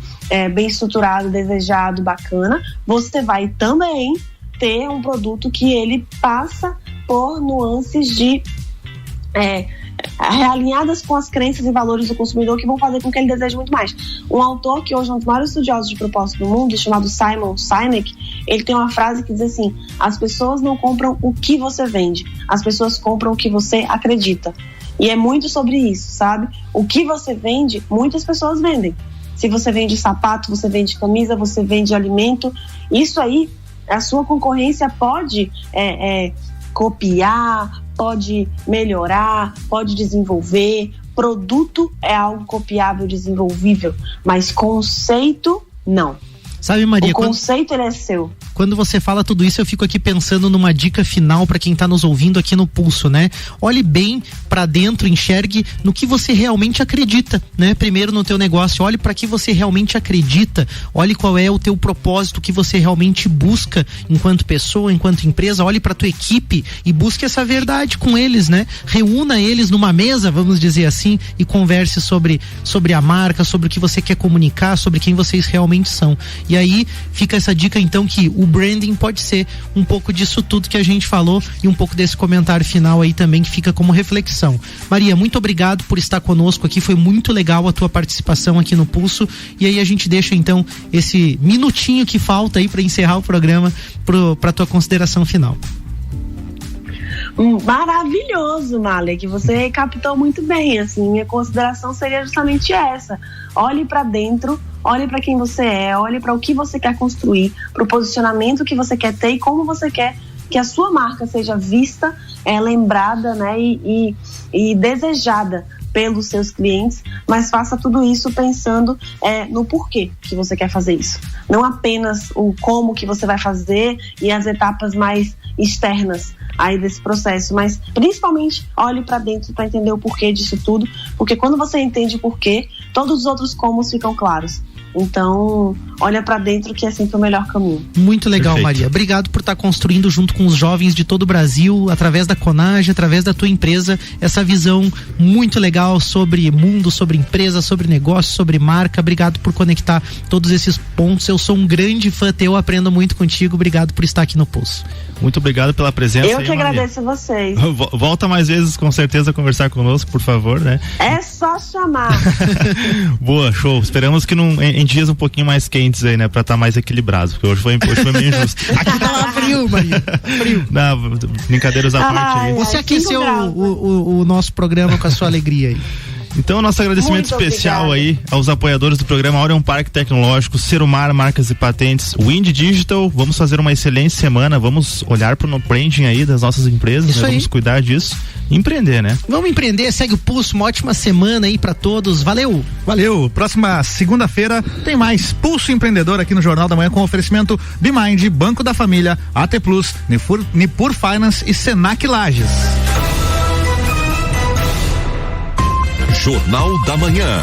bem estruturado, desejado, bacana, você vai também ter um produto que ele passa por nuances de realinhadas com as crenças e valores do consumidor que vão fazer com que ele deseje muito mais. Um autor que hoje é um dos maiores estudiosos de propósito do mundo, chamado Simon Sinek, ele tem uma frase que diz assim: as pessoas não compram o que você vende, as pessoas compram o que você acredita. E é muito sobre isso, sabe? O que você vende, muitas pessoas vendem. Se você vende sapato, você vende camisa, você vende alimento, isso aí, a sua concorrência pode copiar, pode melhorar, pode desenvolver. Produto é algo copiável, desenvolvível, mas conceito, não. Sabe, Maria, o conceito ele é seu. Quando você fala tudo isso, eu fico aqui pensando numa dica final para quem está nos ouvindo aqui no Pulso, né? Olhe bem para dentro, enxergue no que você realmente acredita, né? Primeiro no teu negócio, olhe para que você realmente acredita, olhe qual é o teu propósito que você realmente busca enquanto pessoa, enquanto empresa, olhe para tua equipe e busque essa verdade com eles, né? Reúna eles numa mesa, vamos dizer assim, e converse sobre a marca, sobre o que você quer comunicar, sobre quem vocês realmente são. E aí fica essa dica então que o branding pode ser um pouco disso tudo que a gente falou e um pouco desse comentário final aí também que fica como reflexão. Maria, muito obrigado por estar conosco aqui, foi muito legal a tua participação aqui no Pulso, e aí a gente deixa então esse minutinho que falta aí para encerrar o programa para tua consideração final. Maravilhoso, Malek, você captou muito bem, assim, minha consideração seria justamente essa: olhe para dentro, olhe para quem você é, olhe para o que você quer construir, para o posicionamento que você quer ter e como você quer que a sua marca seja vista, lembrada, né, e desejada pelos seus clientes, mas faça tudo isso pensando no porquê que você quer fazer isso. Não apenas o como que você vai fazer e as etapas mais externas aí desse processo, mas principalmente olhe para dentro para entender o porquê disso tudo, porque quando você entende o porquê, todos os outros comos ficam claros. Então, olha para dentro que é sempre o melhor caminho. Muito legal, Perfeito. Maria. Obrigado por estar construindo junto com os jovens de todo o Brasil, através da Conage, através da tua empresa, essa visão muito legal sobre mundo, sobre empresa, sobre negócio, sobre marca. Obrigado por conectar todos esses pontos. Eu sou um grande fã teu, aprendo muito contigo. Obrigado por estar aqui no Pulso. Muito obrigado pela presença. Eu que aí, agradeço a vocês. Volta mais vezes, com certeza, conversar conosco, por favor, né? É só chamar. Boa, show. Esperamos que em dias um pouquinho mais quentes aí, né? Pra estar mais equilibrado, porque hoje foi meio injusto. Aqui tá lá frio, Maria. Frio. Não, brincadeiras à parte aí. Você aqueceu o nosso programa com a sua alegria aí. Então, nosso agradecimento Muito especial obrigada. aí aos apoiadores do programa Orion Parque Tecnológico, Serumar Marcas e Patentes, Wind Digital. Vamos fazer uma excelente semana, vamos olhar pro branding aí das nossas empresas, né? Vamos cuidar disso e empreender, né? Vamos empreender, segue o Pulso, uma ótima semana aí pra todos, valeu! Valeu, próxima segunda-feira tem mais Pulso Empreendedor aqui no Jornal da Manhã com oferecimento BeMind, Banco da Família, AT Plus, Nipur Finance e Senac Lages. Jornal da Manhã.